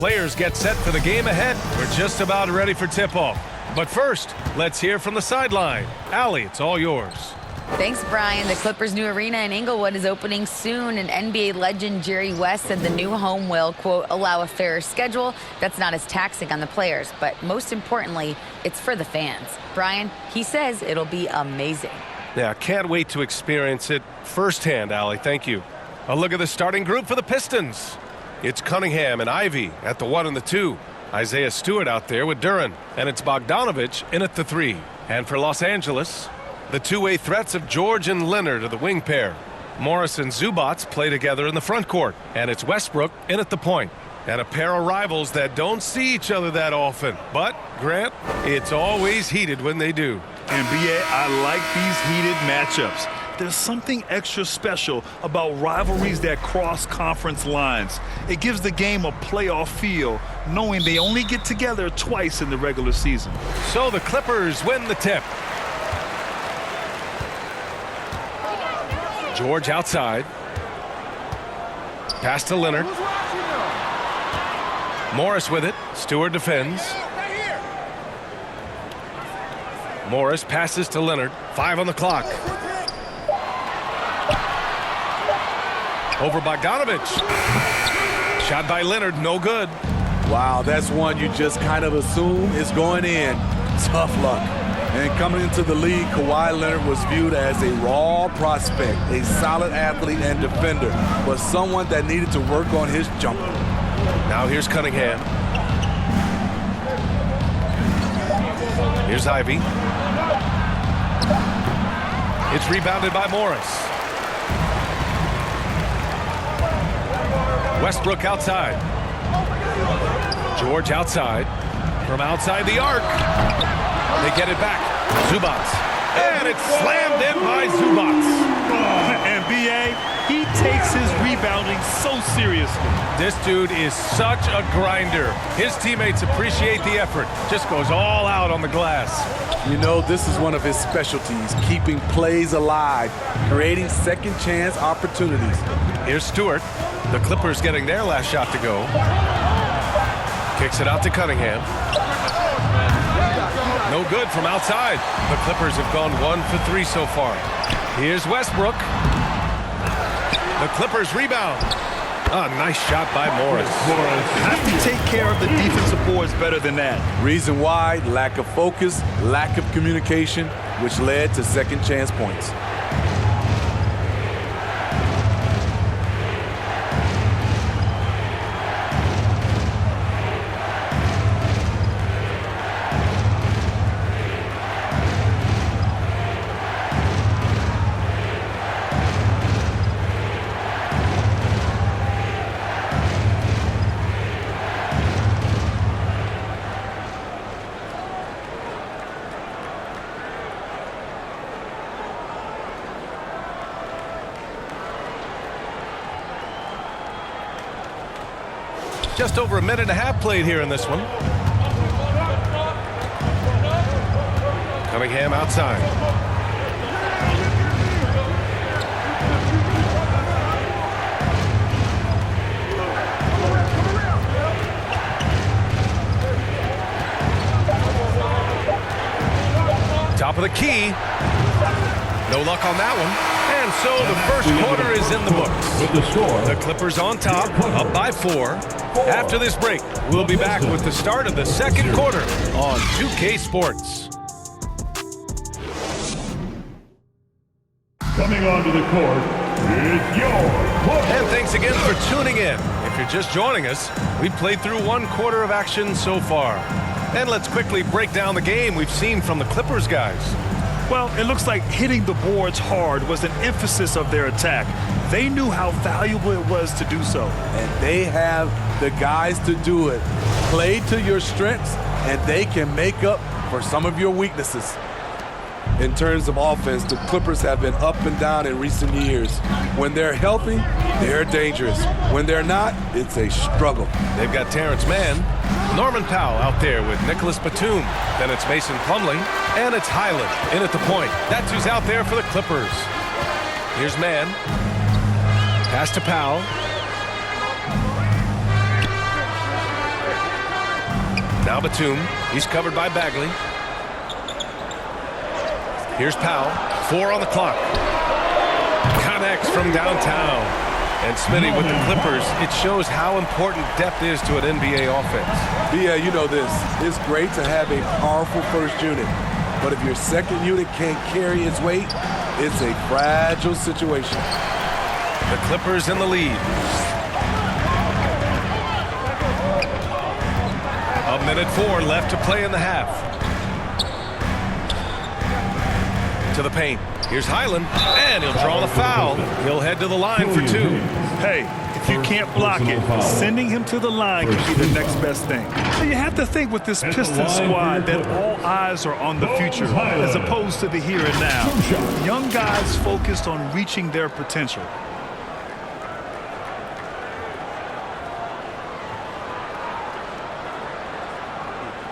Players get set for the game ahead. We're just about ready for tip-off. But first, let's hear from the sideline. Allie, it's all yours. Thanks, Brian. The Clippers' new arena in Inglewood is opening soon, and NBA legend Jerry West said the new home will, quote, allow a fairer schedule that's not as taxing on the players. But most importantly, it's for the fans. Brian, he says it'll be amazing. Yeah, can't wait to experience it firsthand, Allie. Thank you. A look at the starting group for the Pistons. It's Cunningham and Ivy at the 1 and the 2. Isaiah Stewart out there with Duren. And it's Bogdanovich in at the 3. And for Los Angeles, the two-way threats of George and Leonard are the wing pair. Morris and Zubats play together in the front court. And it's Westbrook in at the point. And a pair of rivals that don't see each other that often. But, Grant, it's always heated when they do. NBA, I like these heated matchups. There's something extra special about rivalries that cross conference lines. It gives the game a playoff feel, knowing they only get together twice in the regular season. So the Clippers win the tip. George outside. Pass to Leonard. Morris with it. Stewart defends. Morris passes to Leonard. 5 on the clock. Over Bogdanovich. Shot by Leonard, no good. Wow, that's one you just kind of assume is going in. Tough luck. And coming into the league, Kawhi Leonard was viewed as a raw prospect, a solid athlete and defender, but someone that needed to work on his jumper. Now here's Cunningham. Here's Ivy. It's rebounded by Morris. Westbrook outside. George outside. From outside the arc. They get it back. Zubats. And it's slammed in by Zubats. NBA, he takes his rebounding so seriously. This dude is such a grinder. His teammates appreciate the effort. Just goes all out on the glass. You know, this is one of his specialties, keeping plays alive, creating second chance opportunities. Here's Stewart. The Clippers getting their last shot to go. Kicks it out to Cunningham. No good from outside. The Clippers have gone 1 for 3 so far. Here's Westbrook. The Clippers rebound. A nice shot by Morris. Have to take care of the defensive boards better than that. Reason why, lack of focus, lack of communication, which led to second chance points. Just over a minute and a half played here in this one. Cunningham outside. Top of the key. No luck on that one. And so the first quarter is in the books. The Clippers on top, up by 4. After this break, we'll be back with the start of the second quarter on 2K Sports. Coming onto the court is your quarter. And thanks again for tuning in. If you're just joining us, we've played through 1 quarter of action so far. And let's quickly break down the game we've seen from the Clippers guys. Well, it looks like hitting the boards hard was an emphasis of their attack. They knew how valuable it was to do so. And they have the guys to do it. Play to your strengths, and they can make up for some of your weaknesses. In terms of offense, the Clippers have been up and down in recent years. When they're healthy, they're dangerous. When they're not, it's a struggle. They've got Terrence Mann, Norman Powell out there with Nicholas Batum. Then it's Mason Plumlee, and it's Highland in at the point. That's who's out there for the Clippers. Here's Mann. Pass to Powell. Now Batum. He's covered by Bagley. Here's Powell. 4 on the clock. Connects from downtown. And Smitty with the Clippers, it shows how important depth is to an NBA offense. Yeah, you know this. It's great to have a powerful first unit. But if your second unit can't carry its weight, it's a fragile situation. The Clippers in the lead. A minute 4 left to play in the half. To the paint. Here's Highland, and he'll draw the foul. He'll head to the line for 2. Hey, if you can't block it, sending him to the line can be the next best thing. So you have to think with this Pistons squad that all eyes are on the future as opposed to the here and now. Young guys focused on reaching their potential.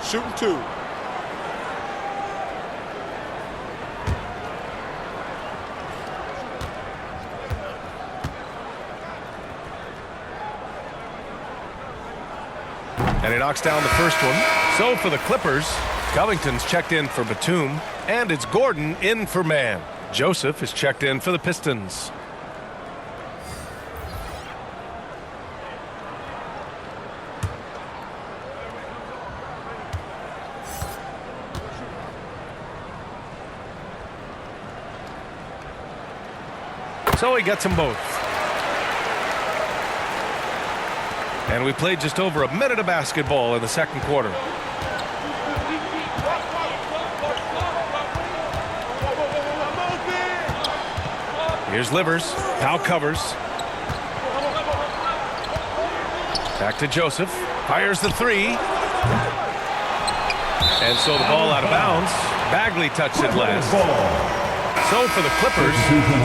Shooting 2. And he knocks down the first one. So for the Clippers, Covington's checked in for Batum, and it's Gordon in for Mann. Joseph is checked in for the Pistons. So he gets them both. And we played just over a minute of basketball in the second quarter. Here's Livers. Powell covers. Back to Joseph. Fires the 3. And so the ball out of bounds. Bagley touched it last. So for the Clippers,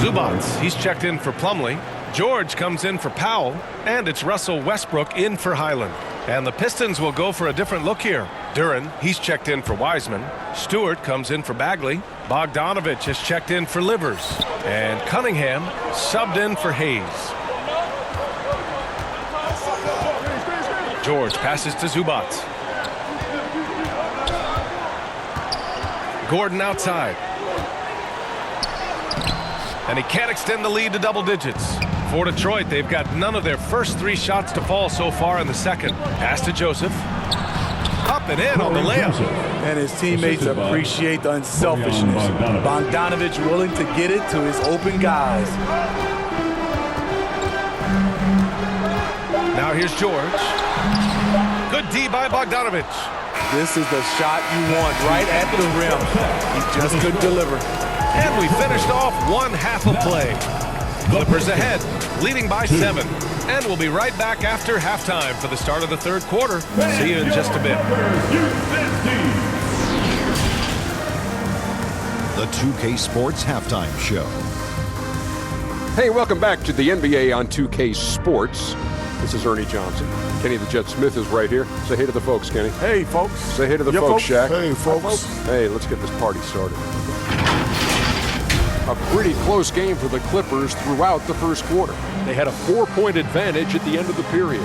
Zubats, he's checked in for Plumlee. George comes in for Powell, and it's Russell Westbrook in for Highland. And the Pistons will go for a different look here. Duren, he's checked in for Wiseman. Stewart comes in for Bagley. Bogdanovich has checked in for Livers. And Cunningham subbed in for Hayes. George passes to Zubats. Gordon outside. And he can't extend the lead to double digits. For Detroit, they've got none of their first 3 shots to fall so far in the second. Pass to Joseph. Up and in on the layup. And his teammates appreciate the unselfishness. Bogdanovich willing to get it to his open guys. Now here's George. Good D by Bogdanovich. This is the shot you want right at the rim. He just couldn't deliver. And we finished off one half of play. Clippers ahead, leading by 7. And we'll be right back after halftime for the start of the third quarter. See you in just a bit. The 2K Sports Halftime Show. Hey, welcome back to the NBA on 2K Sports. This is Ernie Johnson. Kenny the Jet Smith is right here. Say hey to the folks, Kenny. Hey, folks. Say hey to the folks, Shaq. Hey, folks. Hey, let's get this party started. A pretty close game for the Clippers throughout the first quarter. They had a 4-point advantage at the end of the period.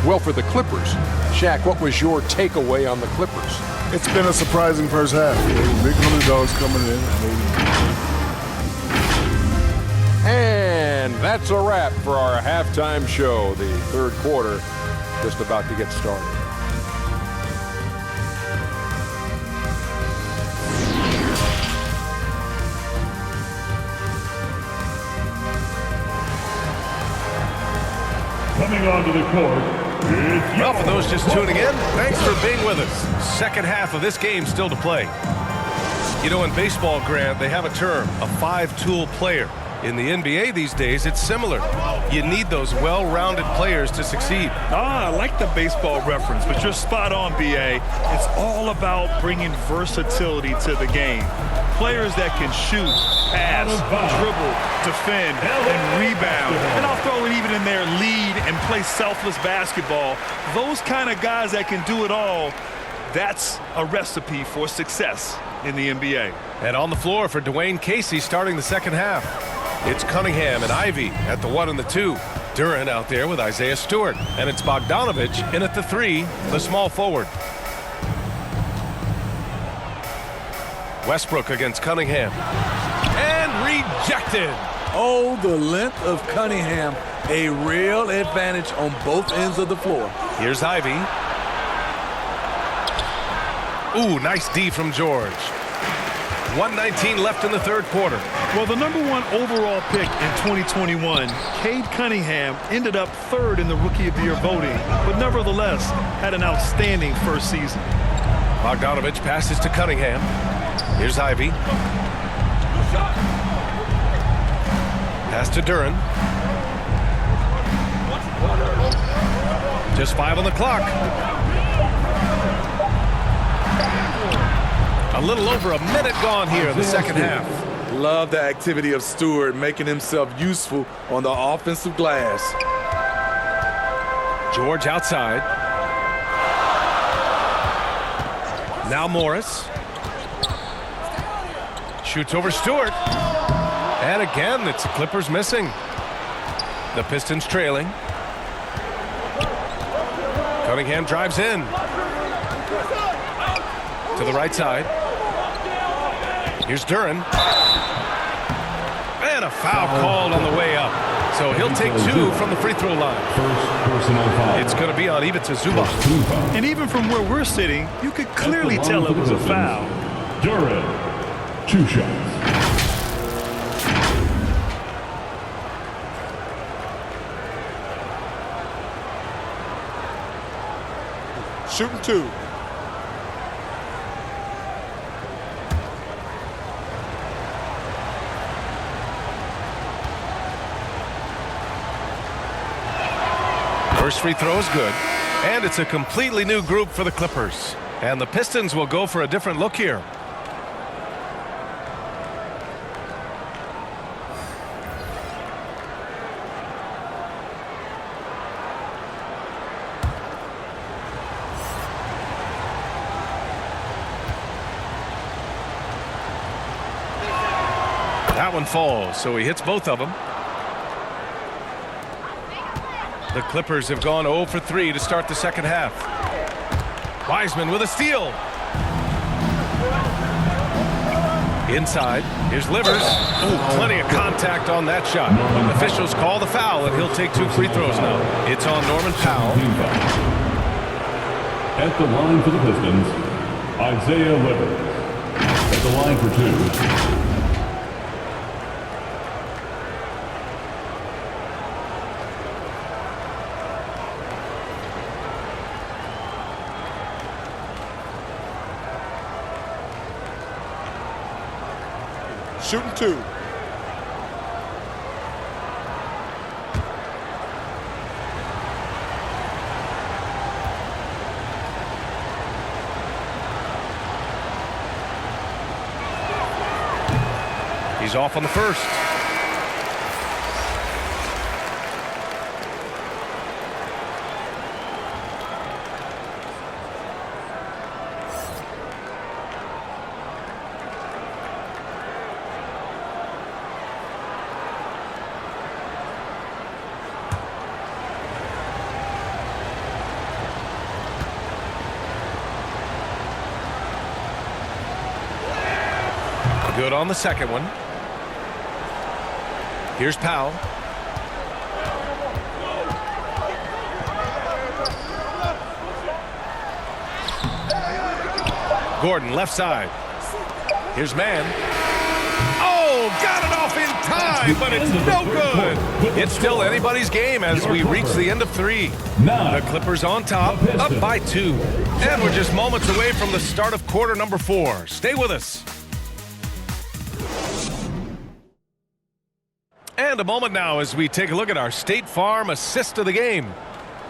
Well, for the Clippers, Shaq, what was your takeaway on the Clippers? It's been a surprising first half. Big underdogs coming in. And that's a wrap for our halftime show. The third quarter just about to get started. Coming onto the court, it's Well, for those just tuning in, thanks for being with us. Second half of this game still to play. You know, in baseball, Grant, they have a term, a 5-tool player. In the NBA these days, it's similar. You need those well-rounded players to succeed. I like the baseball reference, but you're spot on, B.A. It's all about bringing versatility to the game. Players that can shoot, pass, dribble, defend, and rebound. And I'll throw it even in there, lead and play selfless basketball. Those kind of guys that can do it all, that's a recipe for success in the NBA. And on the floor for Dwayne Casey starting the second half. It's Cunningham and Ivy at the 1 and the 2. Duren out there with Isaiah Stewart. And it's Bogdanovich in at the 3, the small forward. Westbrook against Cunningham. And rejected. Oh, the length of Cunningham. A real advantage on both ends of the floor. Here's Ivy. Ooh, nice D from George. 1:19 left in the third quarter. Well, the #1 overall pick in 2021, Cade Cunningham, ended up third in the Rookie of the Year voting, but nevertheless had an outstanding first season. Bogdanovich passes to Cunningham. Here's Ivy. Pass to Duren. Just 5 on the clock. A little over a minute gone here in the second half. Love the activity of Stewart, making himself useful on the offensive glass. George outside. Now Morris. Shoots over Stewart. And again, it's the Clippers missing. The Pistons trailing. Cunningham drives in. To the right side. Here's Duren. And a foul called on the way up. So he'll take 2 from the free throw line. First personal foul. It's going to be on Ivica Zubac. And even from where we're sitting, you could clearly tell it was a foul. Duren, 2 shots. Shooting 2. First free throw is good. And it's a completely new group for the Clippers. And the Pistons will go for a different look here. That one falls, so he hits both of them. The Clippers have gone 0 for 3 to start the second half. Wiseman with a steal. Inside, here's Livers. Ooh, plenty of contact on that shot. Officials call the foul, and he'll take 2 free throws now. It's on Norman Powell. At the line for the Pistons, Isaiah Livers. At the line for 2. Shooting 2. He's off on the first. Good on the second one. Here's Powell. Gordon, left side. Here's Mann. Oh, got it off in time, but it's no good. It's still anybody's game as we reach the end of 3. The Clippers on top, up by 2. And we're just moments away from the start of quarter number 4. Stay with us. And a moment now as we take a look at our State Farm assist of the game.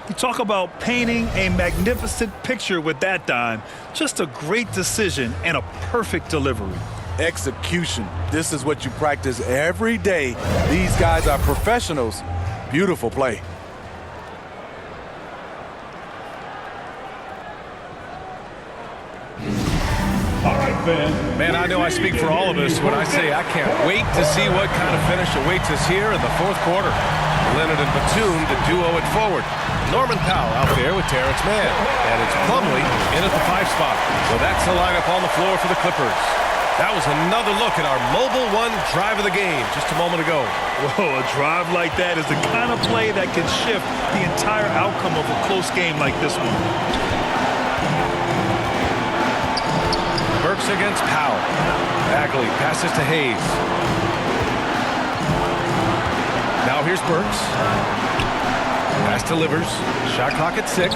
You talk about painting a magnificent picture with that dime. Just a great decision and a perfect delivery. Execution. This is what you practice every day. These guys are professionals. Beautiful play. Man, I know I speak for all of us when I say I can't wait to see what kind of finish awaits us here in the fourth quarter. Leonard and Batum to duo it forward. Norman Powell out there with Terrence Mann. And it's Plumlee in at the 5 spot. So that's the lineup on the floor for the Clippers. That was another look at our Mobile One drive of the game just a moment ago. Whoa, a drive like that is the kind of play that can shift the entire outcome of a close game like this one. Burks against Powell. Bagley passes to Hayes. Now here's Burks. Pass delivers. Shot clock at 6.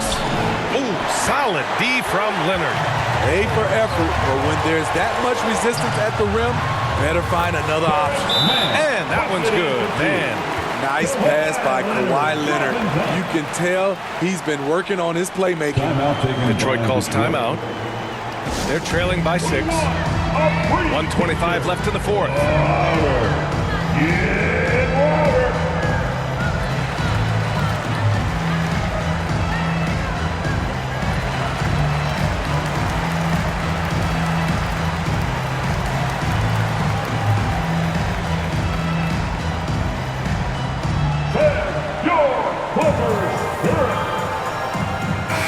Ooh, solid D from Leonard. A for effort, but when there's that much resistance at the rim, better find another option. And that one's good, man. Nice pass by Kawhi Leonard. You can tell he's been working on his playmaking. Detroit calls timeout. They're trailing by 6. 1:25 left in the fourth.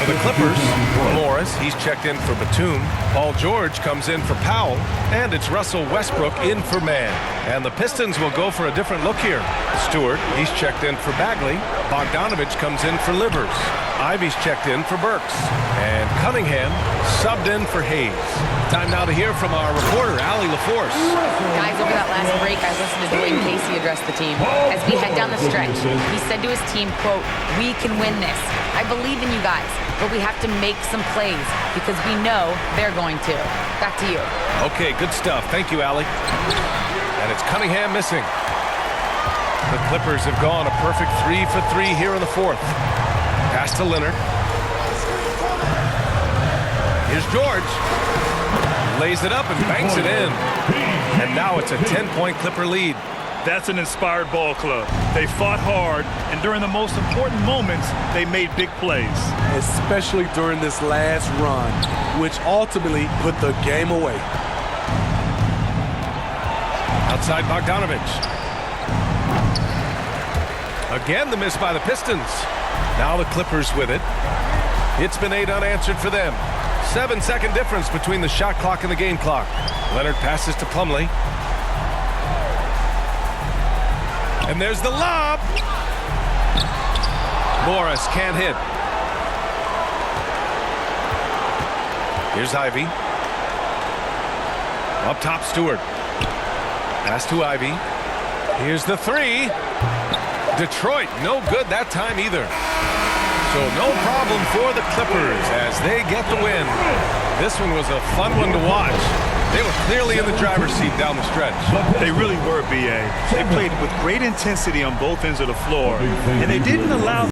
For the Clippers, Morris, he's checked in for Batum. Paul George comes in for Powell. And it's Russell Westbrook in for Mann. And the Pistons will go for a different look here. Stewart, he's checked in for Bagley. Bogdanovich comes in for Livers. Ivy's checked in for Burks. And Cunningham subbed in for Hayes. Time now to hear from our reporter, Allie LaForce. Guys, over that last break, I listened to Dwayne Casey address the team. As we head down the stretch, he said to his team, quote, "We can win this. I believe in you guys, but we have to make some plays because we know they're going to." Back to you. Okay, good stuff. Thank you, Allie. And it's Cunningham missing. The Clippers have gone a perfect 3 for 3 here in the fourth. Pass to Leonard. Here's George. Lays it up and banks it in. And now it's a 10-point Clipper lead. That's an inspired ball club. They fought hard, and during the most important moments, they made big plays. Especially during this last run, which ultimately put the game away. Outside Bogdanovich. Again, the miss by the Pistons. Now the Clippers with it. It's been 8 unanswered for them. 7-second difference between the shot clock and the game clock. Leonard passes to Plumlee. And there's the lob. Morris can't hit. Here's Ivy. Up top, Stewart. Pass to Ivy. Here's the 3. Detroit, no good that time either. So no problem for the Clippers as they get the win. This one was a fun one to watch. They were clearly in the driver's seat down the stretch. They really were, B.A. They played with great intensity on both ends of the floor, and they didn't allow